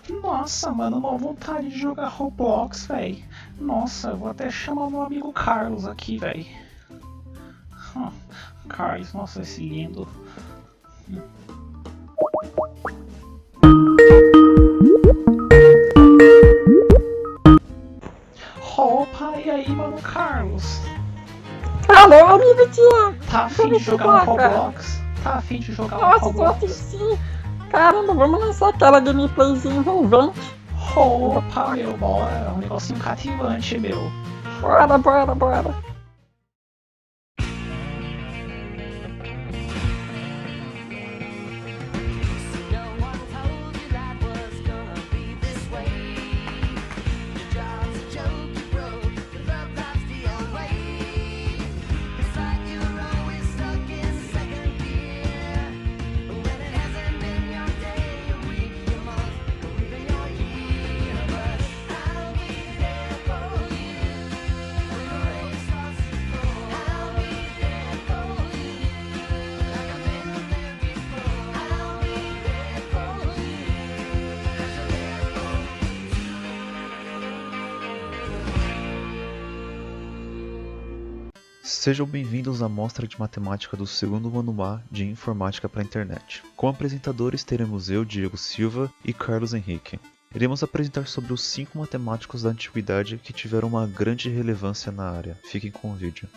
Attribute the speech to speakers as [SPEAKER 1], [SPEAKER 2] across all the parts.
[SPEAKER 1] Nossa, mano, uma vontade de jogar Roblox, véi. Nossa, eu vou até chamar o meu amigo Carlos aqui, véi. Carlos, nossa, esse lindo. Opa, e aí, mano, Carlos?
[SPEAKER 2] Alô, amigo Tiago!
[SPEAKER 1] Tá afim de jogar um Roblox? Tá afim de jogar um
[SPEAKER 2] Nossa, tô
[SPEAKER 1] Roblox?
[SPEAKER 2] afim sim! Caramba, vamos lançar aquela gameplayzinha envolvente.
[SPEAKER 1] Opa, meu, bora. É um negocinho cativante, meu.
[SPEAKER 2] Bora, bora, bora!
[SPEAKER 3] Sejam bem-vindos à mostra de matemática do segundo ano A de Informática para a Internet. Como apresentadores teremos eu, Diego Silva, e Carlos Henrique. Iremos apresentar sobre os 5 matemáticos da antiguidade que tiveram uma grande relevância na área. Fiquem com o vídeo.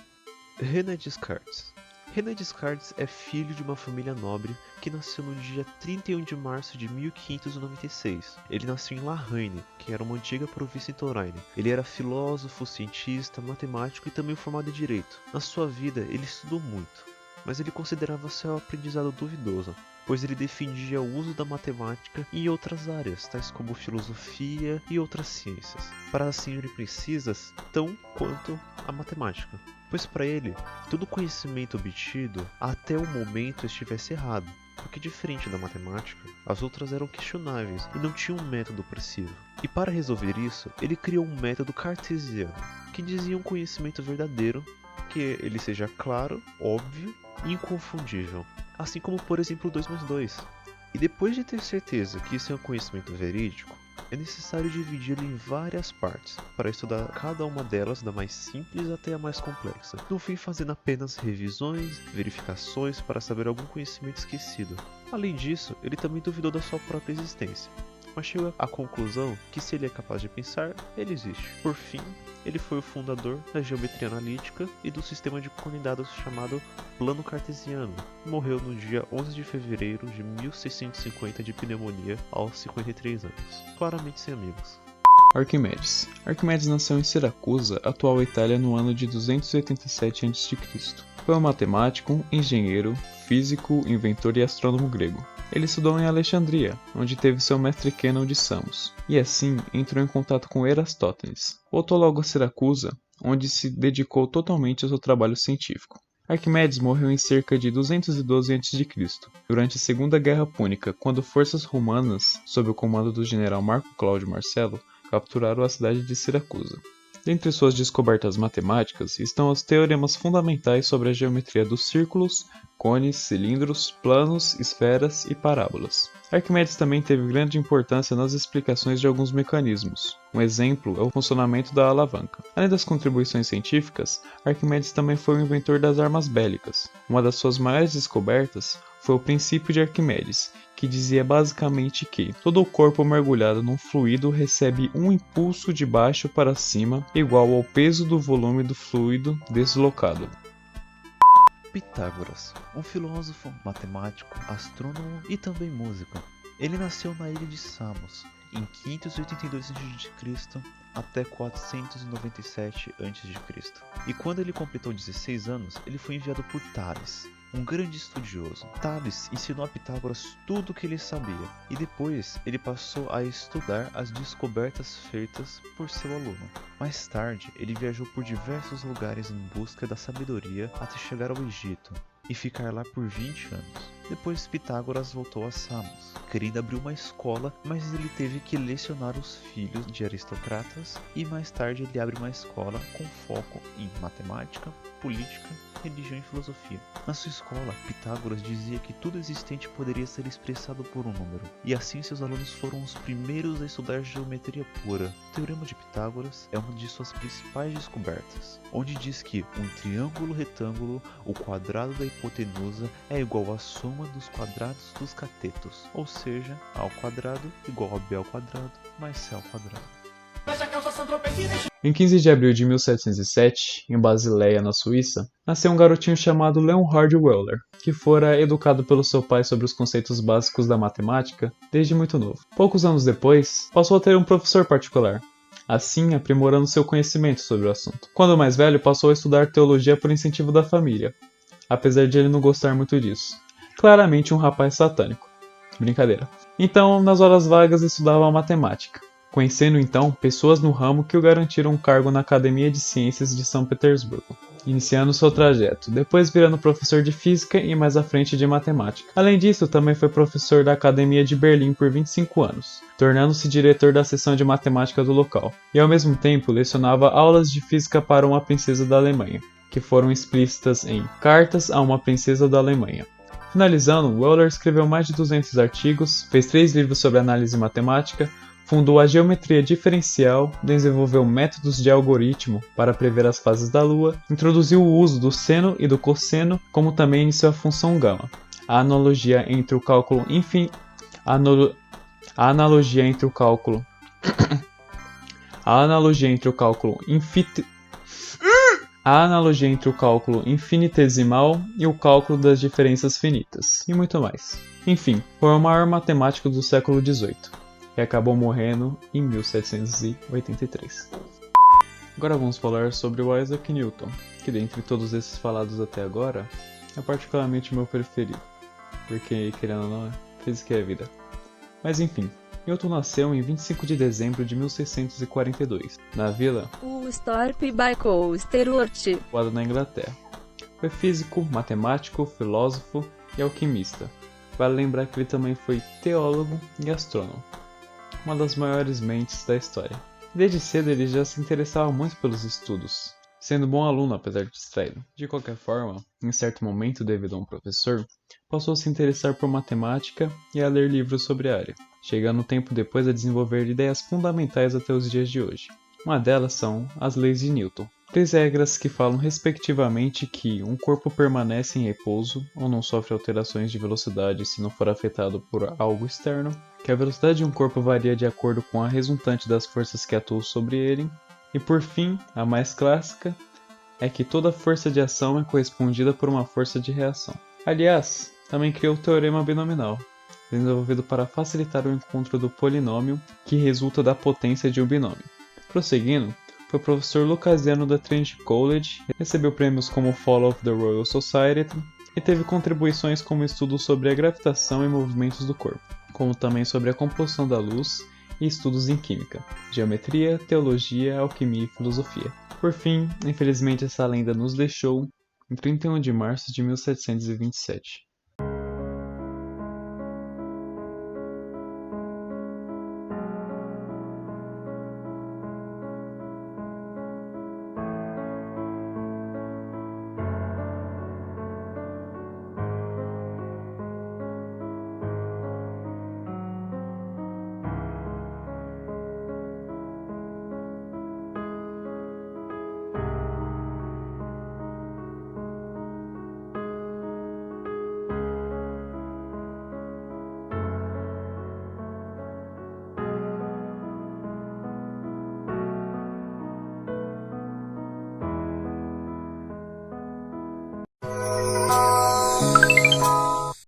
[SPEAKER 3] René Descartes. René Descartes é filho de uma família nobre que nasceu no dia 31 de março de 1596. Ele nasceu em La Reine, que era uma antiga província em Touraine. Ele era filósofo, cientista, matemático e também formado em direito. Na sua vida, ele estudou muito, mas ele considerava seu aprendizado duvidoso, pois ele defendia o uso da matemática em outras áreas, tais como filosofia e outras ciências, para serem precisas tão quanto a matemática. Pois para ele, todo conhecimento obtido até o momento estivesse errado, porque diferente da matemática, as outras eram questionáveis e não tinham um método preciso. E para resolver isso, ele criou um método cartesiano, que dizia um conhecimento verdadeiro, que ele seja claro, óbvio e inconfundível, assim como por exemplo 2 mais 2. E depois de ter certeza que isso é um conhecimento verídico, é necessário dividi-lo em várias partes, para estudar cada uma delas da mais simples até a mais complexa, no fim fazendo apenas revisões, verificações para saber algum conhecimento esquecido. Além disso, ele também duvidou da sua própria existência, mas chegou à conclusão que se ele é capaz de pensar, ele existe. Por fim, ele foi o fundador da geometria analítica e do sistema de coordenadas chamado plano cartesiano, e morreu no dia 11 de fevereiro de 1650 de pneumonia aos 53 anos, claramente sem amigos.
[SPEAKER 4] Arquimedes. Arquimedes nasceu em Siracusa, atual Itália, no ano de 287 a.C. Foi um matemático, engenheiro, físico, inventor e astrônomo grego. Ele estudou em Alexandria, onde teve seu mestre Quênão de Samos, e assim entrou em contato com Erastótenes. Voltou logo a Siracusa, onde se dedicou totalmente ao seu trabalho científico. Arquimedes morreu em cerca de 212 a.C., durante a Segunda Guerra Púnica, quando forças romanas, sob o comando do general Marco Cláudio Marcelo, capturaram a cidade de Siracusa. Dentre suas descobertas matemáticas estão os teoremas fundamentais sobre a geometria dos círculos, cones, cilindros, planos, esferas e parábolas. Arquimedes também teve grande importância nas explicações de alguns mecanismos. Um exemplo é o funcionamento da alavanca. Além das contribuições científicas, Arquimedes também foi o inventor das armas bélicas. Uma das suas maiores descobertas foi o princípio de Arquimedes, que dizia basicamente que todo o corpo mergulhado num fluido recebe um impulso de baixo para cima igual ao peso do volume do fluido deslocado.
[SPEAKER 3] Pitágoras, um filósofo, matemático, astrônomo e também músico. Ele nasceu na ilha de Samos, em 582 a.C. até 497 a.C. E quando ele completou 16 anos, ele foi enviado por Tales, um grande estudioso. Tales ensinou a Pitágoras tudo o que ele sabia, e depois ele passou a estudar as descobertas feitas por seu aluno. Mais tarde, ele viajou por diversos lugares em busca da sabedoria até chegar ao Egito, e ficar lá por 20 anos. Depois Pitágoras voltou a Samos, querendo abrir uma escola, mas ele teve que lecionar os filhos de aristocratas e mais tarde ele abre uma escola com foco em matemática, política, religião e filosofia. Na sua escola, Pitágoras dizia que tudo existente poderia ser expressado por um número, e assim seus alunos foram os primeiros a estudar geometria pura. O Teorema de Pitágoras é uma de suas principais descobertas, onde diz que um triângulo retângulo, o quadrado da hipotenusa é igual à soma dos quadrados dos catetos, ou seja, A ao quadrado igual a B ao quadrado mais C ao quadrado.
[SPEAKER 4] Em 15 de abril de 1707, em Basileia, na Suíça, nasceu um garotinho chamado Leonhard Euler, que fora educado pelo seu pai sobre os conceitos básicos da matemática desde muito novo. Poucos anos depois, passou a ter um professor particular, assim aprimorando seu conhecimento sobre o assunto. Quando mais velho, passou a estudar teologia por incentivo da família, apesar de ele não gostar muito disso. Claramente um rapaz satânico. Brincadeira. Então, nas horas vagas, estudava matemática, conhecendo então pessoas no ramo que o garantiram um cargo na Academia de Ciências de São Petersburgo, iniciando seu trajeto, depois virando professor de física e mais à frente de matemática. Além disso, também foi professor da Academia de Berlim por 25 anos, tornando-se diretor da seção de matemática do local, e ao mesmo tempo lecionava aulas de física para uma princesa da Alemanha, que foram explícitas em Cartas a uma Princesa da Alemanha. Finalizando, Euler escreveu mais de 200 artigos, fez 3 livros sobre análise matemática, fundou a geometria diferencial, desenvolveu métodos de algoritmo para prever as fases da Lua, introduziu o uso do seno e do cosseno, como também iniciou a função gama. A analogia entre o cálculo infinitesimal e o cálculo das diferenças finitas, e muito mais. Enfim, foi o maior matemático do século XVIII, e acabou morrendo em 1783. Agora vamos falar sobre o Isaac Newton, que dentre todos esses falados até agora, é particularmente o meu preferido, porque, querendo ou não, física é vida. Mas enfim, Newton nasceu em 25 de dezembro de 1642, na vila
[SPEAKER 5] Woolsthorpe by Colsterworth,
[SPEAKER 4] situada na Inglaterra. Foi físico, matemático, filósofo e alquimista. Vale lembrar que ele também foi teólogo e astrônomo, uma das maiores mentes da história. Desde cedo ele já se interessava muito pelos estudos, sendo bom aluno apesar de distraído. De qualquer forma, em certo momento, devido a um professor, passou a se interessar por matemática e a ler livros sobre a área, chegando um tempo depois a desenvolver ideias fundamentais até os dias de hoje. Uma delas são as leis de Newton. 3 regras que falam respectivamente que um corpo permanece em repouso ou não sofre alterações de velocidade se não for afetado por algo externo, que a velocidade de um corpo varia de acordo com a resultante das forças que atuam sobre ele, e por fim, a mais clássica, é que toda força de ação é correspondida por uma força de reação. Aliás, também criou o teorema binominal, desenvolvido para facilitar o encontro do polinômio que resulta da potência de um binômio. Prosseguindo, foi professor lucasiano da Trinity College, recebeu prêmios como Fellow of the Royal Society e teve contribuições como estudos sobre a gravitação e movimentos do corpo, como também sobre a composição da luz e estudos em química, geometria, teologia, alquimia e filosofia. Por fim, infelizmente essa lenda nos deixou em 31 de março de 1727.